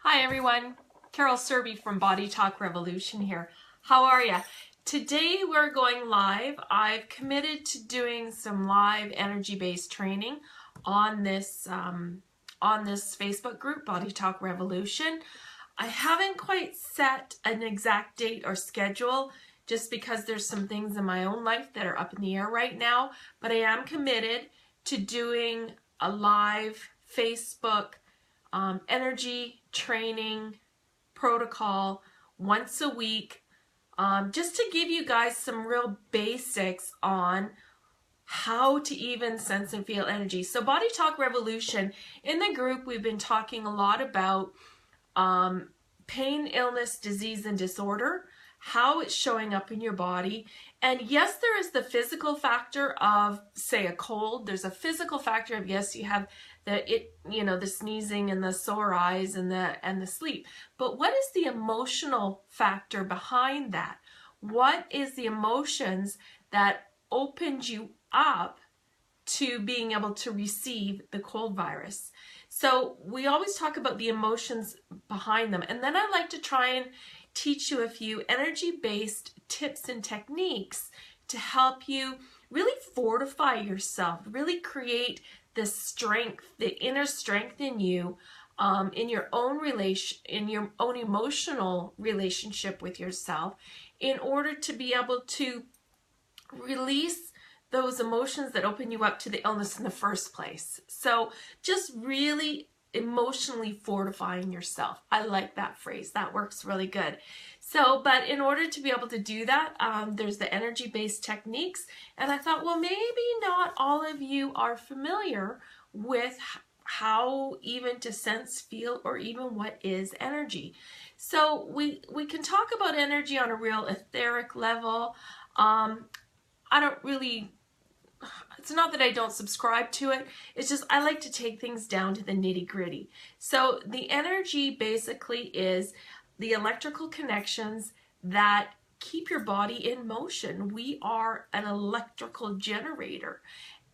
Hi everyone, Carol Serby from Bodytalk Revolution here. How are ya? Today we're going live. I've committed to doing some live energy-based training on this Facebook group, Bodytalk Revolution. I haven't quite set an exact date or schedule just because there's some things in my own life that are up in the air right now, but I am committed to doing a live Facebook energy training protocol once a week, just to give you guys some real basics on how to even sense and feel energy. So BodyTalk Revolution, in the group we've been talking a lot about pain, illness, disease, and disorder, how it's showing up in your body. And yes, there is the physical factor of, say, a cold. There's a physical factor of, yes, you have the sneezing and the sore eyes and the sleep. But what is the emotional factor behind that? What is the emotions that opened you up to being able to receive the cold virus? So we always talk about the emotions behind them. And then I like to try and teach you a few energy-based tips and techniques to help you really fortify yourself, really create the strength, the inner strength in you, in your own emotional relationship with yourself, in order to be able to release those emotions that open you up to the illness in the first place. So just really emotionally fortifying yourself. I like that phrase. That works really good. So, but in order to be able to do that, there's the energy-based techniques. And I thought, well, maybe not all of you are familiar with how even to sense, feel, or even what is energy. So we can talk about energy on a real etheric level. It's not that I don't subscribe to it, it's just I like to take things down to the nitty-gritty. So the energy basically is the electrical connections that keep your body in motion. We are an electrical generator.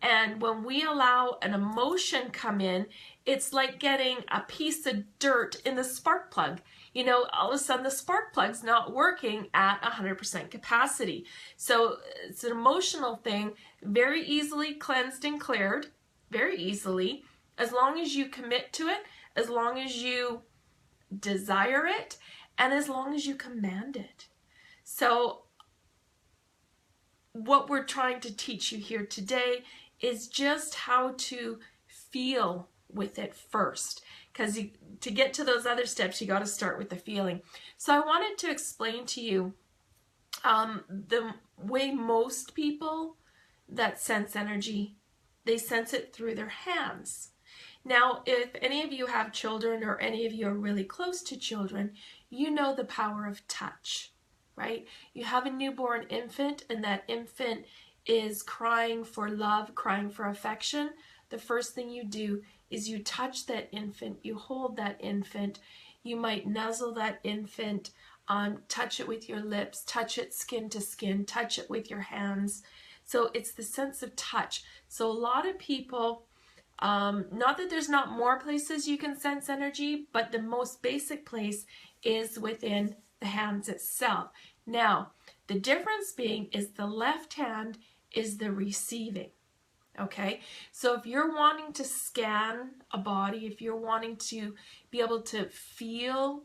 And when we allow an emotion come in, it's like getting a piece of dirt in the spark plug. You know, all of a sudden the spark plug's not working at 100% capacity. So it's an emotional thing, very easily cleansed and cleared, very easily, as long as you commit to it, as long as you desire it, and as long as you command it. So what we're trying to teach you here today is just how to feel with it first, because to get to those other steps, you got to start with the feeling. So I wanted to explain to you the way most people that sense energy, they sense it through their hands. Now, if any of you have children or any of you are really close to children, you know the power of touch, right? You have a newborn infant and that infant is crying for love, crying for affection. The first thing you do is you touch that infant, you hold that infant, you might nuzzle that infant, touch it with your lips, touch it skin to skin, touch it with your hands. So it's the sense of touch. So a lot of people, not that there's not more places you can sense energy, but the most basic place is within the hands itself. Now, the difference being is the left hand is the receiving. Okay, so if you're wanting to scan a body, if you're wanting to be able to feel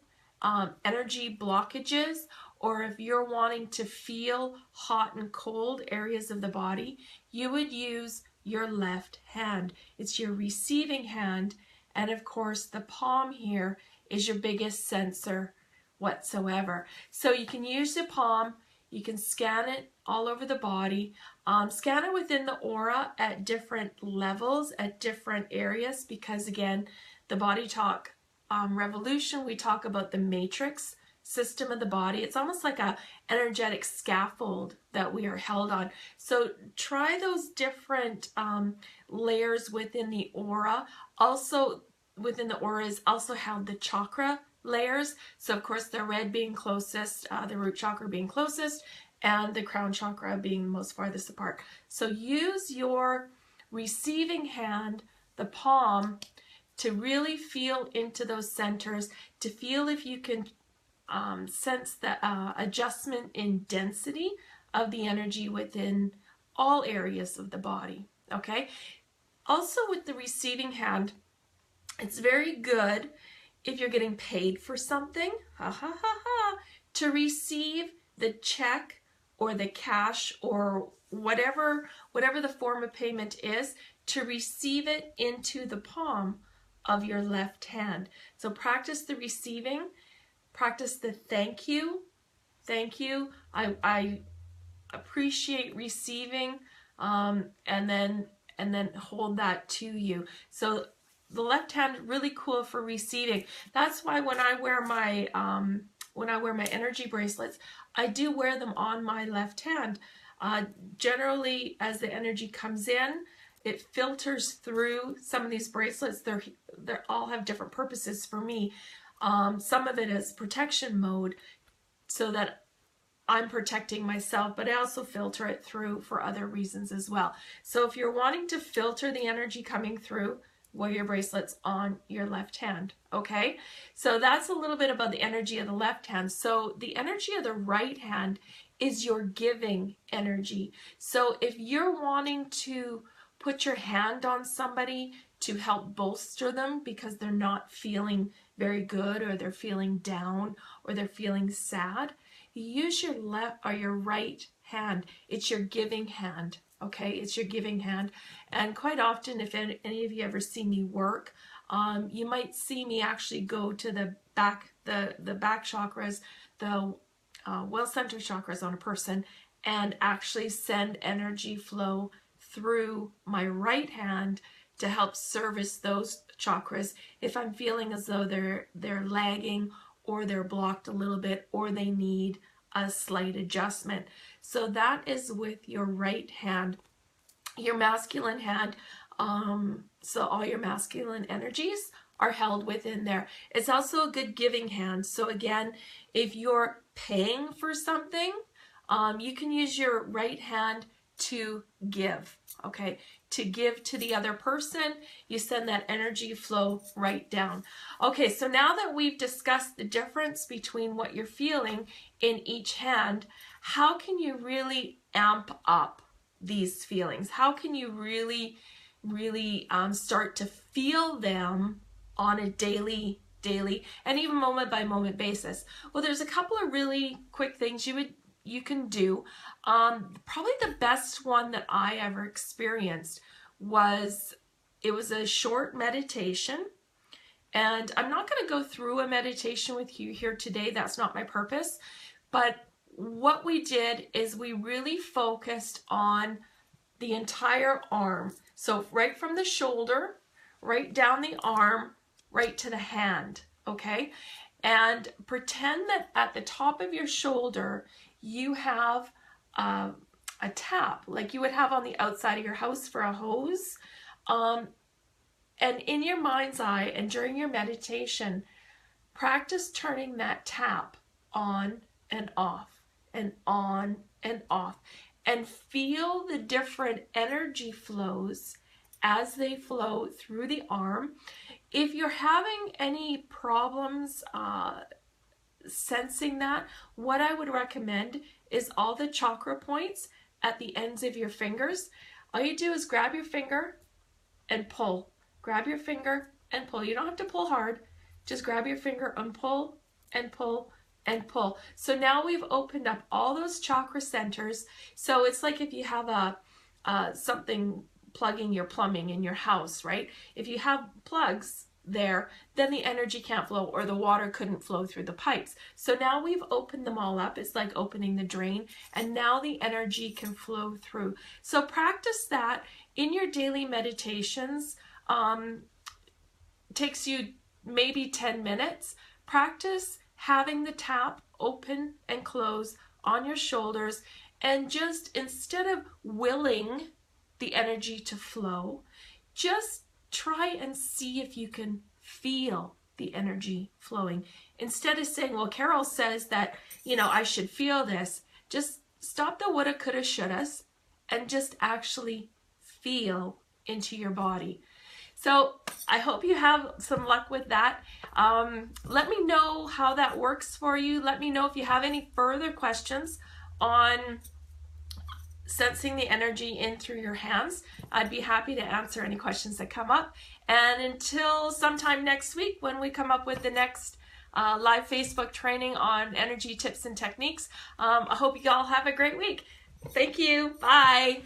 energy blockages, or if you're wanting to feel hot and cold areas of the body, you would use your left hand. It's your receiving hand, and of course the palm here is your biggest sensor whatsoever. So you can use the palm, you can scan it all over the body, scan it within the aura at different levels, at different areas, because again, the BodyTalk Revolution, we talk about the matrix system of the body. It's almost like a energetic scaffold that we are held on. So try those different layers within the aura. Also within the aura is also held the chakra layers. So of course the red being closest, the root chakra being closest, and the crown chakra being most farthest apart. So use your receiving hand, the palm, to really feel into those centers, to feel if you can sense the adjustment in density of the energy within all areas of the body, okay? Also with the receiving hand, it's very good if you're getting paid for something, to receive the check or the cash or whatever the form of payment is, to receive it into the palm of your left hand. So practice the receiving, practice the thank you. I appreciate receiving, and then hold that to you. So the left hand, really cool for receiving. That's why when I wear my energy bracelets, I do wear them on my left hand. Generally, as the energy comes in, it filters through some of these bracelets. They all have different purposes for me. Some of it is protection mode, so that I'm protecting myself, but I also filter it through for other reasons as well. So if you're wanting to filter the energy coming through, wear your bracelets on your left hand, okay? So that's a little bit about the energy of the left hand. So the energy of the right hand is your giving energy. So if you're wanting to put your hand on somebody to help bolster them because they're not feeling very good, or they're feeling down, or they're feeling sad, use your left or your right hand. It's your giving hand. Okay, it's your giving hand. And quite often, if any of you ever see me work, you might see me actually go to the back chakras, the well center chakras on a person, and actually send energy flow through my right hand to help service those chakras if I'm feeling as though they're lagging, or they're blocked a little bit, or they need a slight adjustment. So that is with your right hand. Your masculine hand, so all your masculine energies are held within there. It's also a good giving hand. So again, if you're paying for something, you can use your right hand to give, okay? To give to the other person, you send that energy flow right down. Okay, so now that we've discussed the difference between what you're feeling in each hand, how can you really amp up these feelings? How can you really start to feel them on a daily and even moment by moment basis? Well, there's a couple of really quick things you can do. Probably the best one that I ever experienced was a short meditation. And I'm not going to go through a meditation with you here today. That's not my purpose. But what we did is we really focused on the entire arm. So right from the shoulder, right down the arm, right to the hand, okay? And pretend that at the top of your shoulder, you have a tap, like you would have on the outside of your house for a hose. And in your mind's eye and during your meditation, practice turning that tap on and off and on and off, and feel the different energy flows as they flow through the arm. If you're having any problems sensing that, what I would recommend is all the chakra points at the ends of your fingers. All you do is grab your finger and pull. Grab your finger and pull. You don't have to pull hard. Just grab your finger and pull and pull and pull. So now we've opened up all those chakra centers. So it's like if you have something plugging your plumbing in your house, right? If you have plugs there, then the energy can't flow, or the water couldn't flow through the pipes. So now we've opened them all up. It's like opening the drain, and now the energy can flow through. So practice that in your daily meditations. Takes you maybe 10 minutes. Practice having the tap open and close on your shoulders, and just instead of willing the energy to flow, just try and see if you can feel the energy flowing. Instead of saying, well, Carol says that, I should feel this, just stop the woulda, coulda, shouldas and just actually feel into your body. So I hope you have some luck with that. Let me know how that works for you. Let me know if you have any further questions on sensing the energy in through your hands. I'd be happy to answer any questions that come up. And until sometime next week when we come up with the next live Facebook training on energy tips and techniques, I hope you all have a great week. Thank you. Bye.